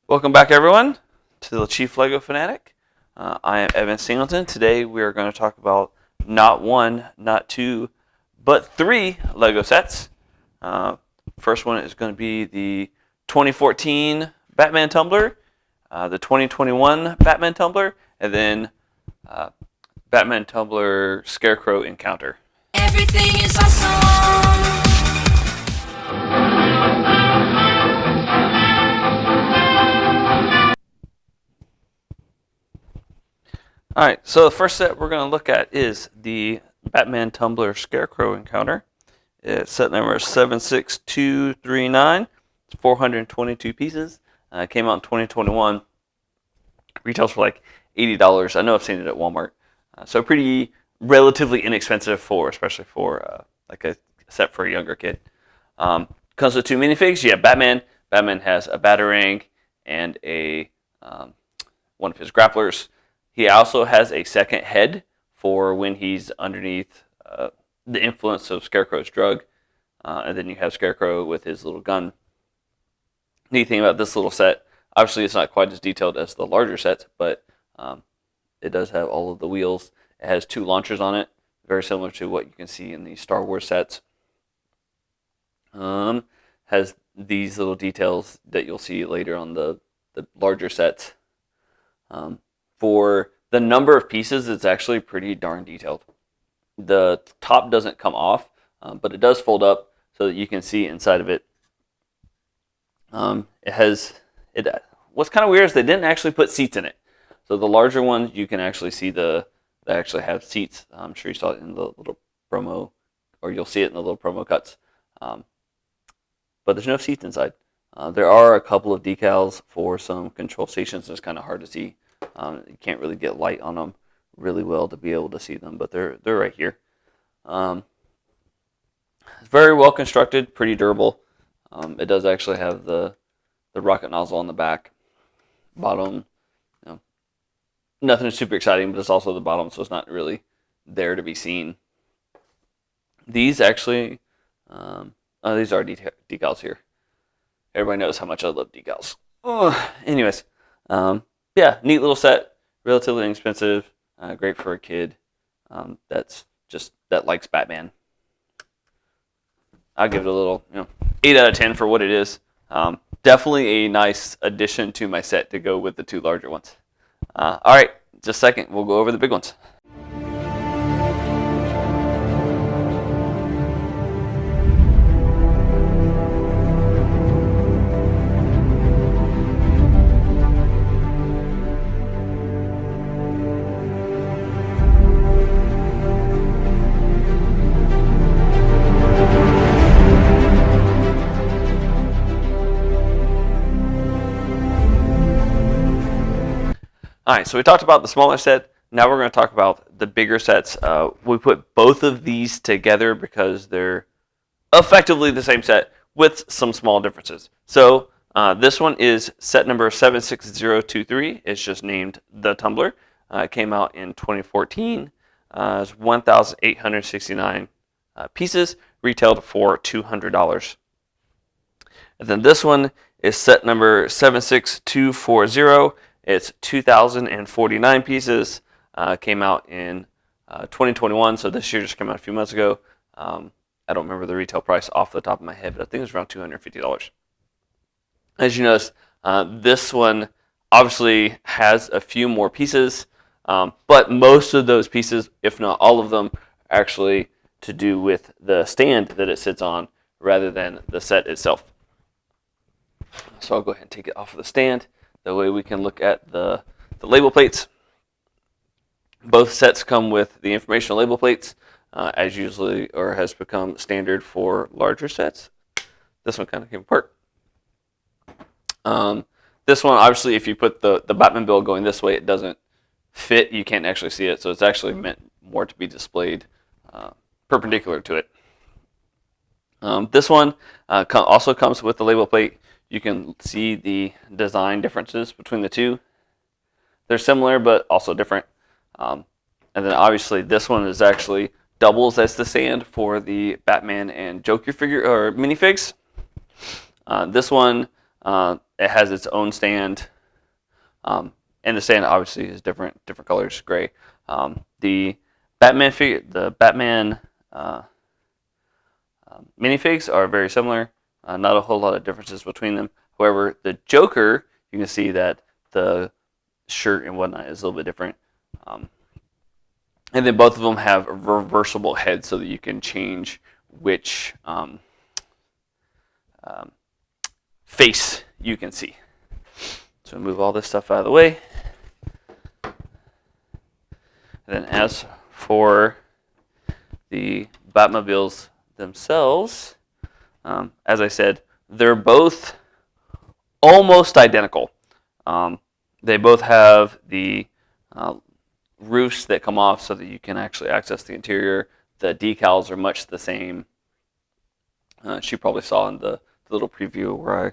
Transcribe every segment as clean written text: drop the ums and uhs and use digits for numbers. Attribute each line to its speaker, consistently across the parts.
Speaker 1: Welcome back, everyone, to the Chief Lego Fanatic. I am Evan Singleton. Today we are going to talk about not one, not two, but three Lego sets. First one is going to be the 2014 Batman Tumbler, the 2021 Batman Tumbler, and then Batman Tumbler Scarecrow Encounter. Everything is awesome. Alright, so the first set we're going to look at is the Batman Tumbler Scarecrow Encounter. It's set number 76239. It's 422 pieces. It came out in 2021. Retails for like $80. I know I've seen it at Walmart. So pretty relatively inexpensive especially for like a set for a younger kid. Comes with two minifigs. You have Batman. Batman has a Batarang and a one of his grapplers. He also has a second head for when he's underneath the influence of Scarecrow's drug. And then you have Scarecrow with his little gun. Neat thing about this little set, obviously it's not quite as detailed as the larger sets, but it does have all of the wheels. It has two launchers on it, very similar to what you can see in the Star Wars sets. Has these little details that you'll see later on the larger sets. For the number of pieces, it's actually pretty darn detailed. The top doesn't come off, but it does fold up so that you can see inside of it. What's kind of weird is they didn't actually put seats in it. So the larger ones, you can actually see they actually have seats. I'm sure you saw it in the little promo, or you'll see it in the little promo cuts. But there's no seats inside. There are a couple of decals for some control stations. It's kind of hard to see. You can't really get light on them really well to be able to see them, but they're right here. It's very well constructed, pretty durable. It does actually have the rocket nozzle on the back. Bottom, nothing super exciting, but it's also the bottom, so it's not really there to be seen. These actually, these are decals here. Everybody knows how much I love decals. Anyways. Yeah, neat little set, relatively inexpensive, great for a kid that likes Batman. I'll give it a little 8 out of 10 for what it is. Definitely a nice addition to my set to go with the two larger ones. All right, just a second, we'll go over the big ones. Alright, so we talked about the smaller set. Now we're going to talk about the bigger sets. We put both of these together because they're effectively the same set with some small differences. So this one is set number 76023. It's just named the Tumbler. It came out in 2014. It's 1,869 pieces, retailed for $200. And then this one is set number 76240. It's 2,049 pieces. Came out in 2021, so this year just came out a few months ago. I don't remember the retail price off the top of my head, but I think it was around $250. As you notice, this one obviously has a few more pieces, but most of those pieces, if not all of them, are actually to do with the stand that it sits on rather than the set itself. So I'll go ahead and take it off of the stand. That way we can look at the label plates. Both sets come with the informational label plates, as usually or has become standard for larger sets. This one kind of came apart. This one, obviously, if you put the Batman build going this way, it doesn't fit. You can't actually see it, so it's actually meant more to be displayed perpendicular to it. This one also comes with the label plate. You can see the design differences between the two. They're similar, but also different. And then obviously this one is actually doubles as the stand for the Batman and Joker figure or minifigs. This one It has its own stand, and the stand obviously is different colors, gray. The Batman minifigs are very similar. Not a whole lot of differences between them. However, the Joker, you can see that the shirt and whatnot is a little bit different. And then both of them have reversible heads so that you can change which face you can see. So move all this stuff out of the way. And then as for the Batmobiles themselves, as I said, they're both almost identical. They both have the roofs that come off so that you can actually access the interior. The decals are much the same. She probably saw in the little preview where I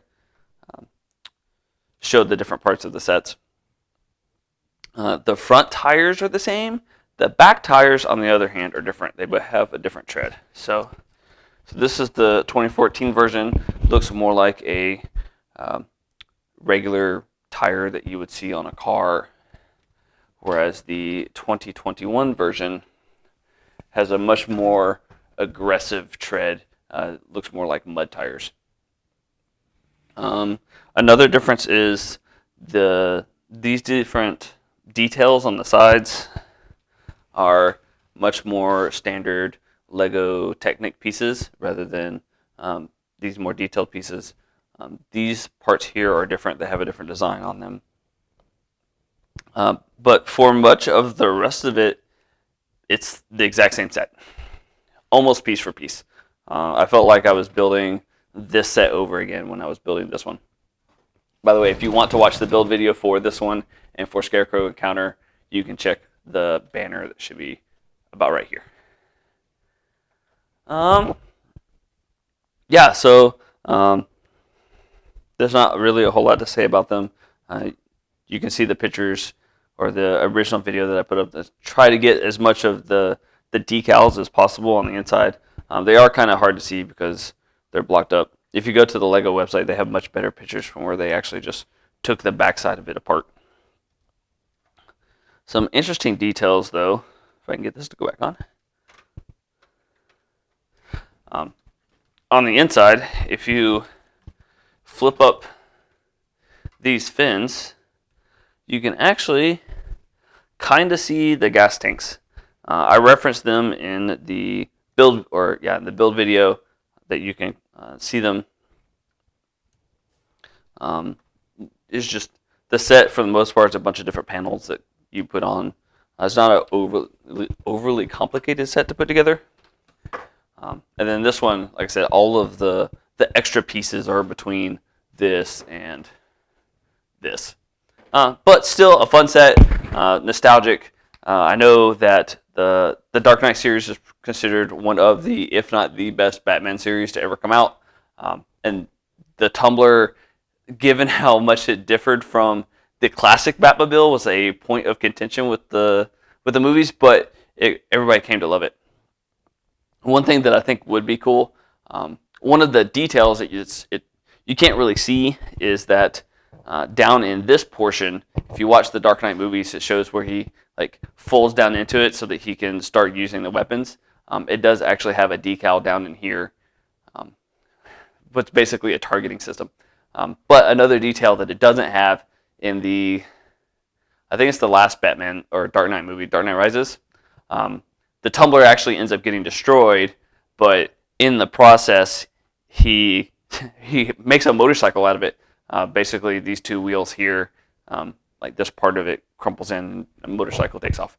Speaker 1: showed the different parts of the sets. The front tires are the same. The back tires, on the other hand, are different. They have a different tread. So this is the 2014 version. Looks more like a regular tire that you would see on a car, whereas the 2021 version has a much more aggressive tread. Looks more like mud tires. Another difference is these different details on the sides are much more standard Lego Technic pieces rather than these more detailed pieces. These parts here are different. They have a different design on them. But for much of the rest of it, it's the exact same set. Almost piece for piece. I felt like I was building this set over again when I was building this one. By the way, if you want to watch the build video for this one and for Scarecrow Encounter, you can check the banner that should be about right here. Yeah, so there's not really a whole lot to say about them. You can see the pictures or the original video that I put up. Try to get as much of the decals as possible on the inside. They are kind of hard to see because they're blocked up. If you go to the Lego website, they have much better pictures from where they actually just took the backside of it apart. Some interesting details, though, if I can get this to go back on. On the inside, if you flip up these fins, you can actually kind of see the gas tanks. I referenced them in the build video that you can see them. It's just the set for the most part is a bunch of different panels that you put on. It's not an overly complicated set to put together. And then this one, like I said, all of the extra pieces are between this and this. But still a fun set, nostalgic. I know that the Dark Knight series is considered one of the, if not the best Batman series to ever come out. And the Tumbler, given how much it differed from the classic Batmobile, was a point of contention with the movies, but everybody came to love it. One thing that I think would be cool, one of the details that you can't really see is that down in this portion, if you watch the Dark Knight movies, it shows where he folds down into it so that he can start using the weapons. It does actually have a decal down in here, what's basically a targeting system. But another detail that it doesn't have in I think it's the last Batman or Dark Knight movie, Dark Knight Rises, the Tumbler actually ends up getting destroyed, but in the process, he makes a motorcycle out of it. Basically, these two wheels here, this part of it crumples in and a motorcycle takes off.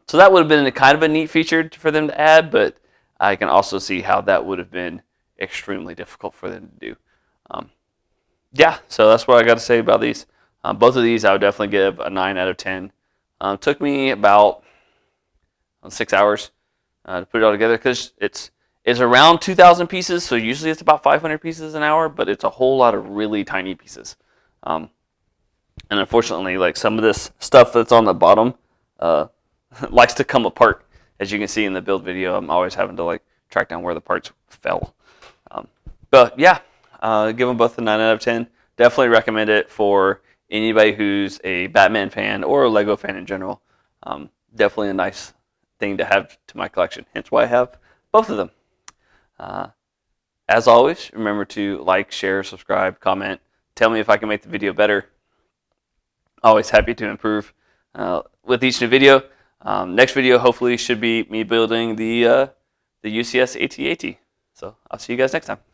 Speaker 1: So that would have been kind of a neat feature for them to add, but I can also see how that would have been extremely difficult for them to do. Yeah, so that's what I got to say about these. Both of these I would definitely give a 9 out of 10. Took me about 6 hours to put it all together because it's around 2,000 pieces, so usually it's about 500 pieces an hour, but it's a whole lot of really tiny pieces. And unfortunately, some of this stuff that's on the bottom likes to come apart. As you can see in the build video, I'm always having to track down where the parts fell. But yeah, give them both a 9 out of 10. definitely recommend it for anybody who's a Batman fan or a Lego fan in general. Definitely a nice thing to have to my collection. Hence why I have both of them. Uh, as always, remember to like, share, subscribe, comment. Tell me if I can make the video better. Always happy to improve with each new video. Next video hopefully should be me building the UCS AT-AT. So I'll see you guys next time.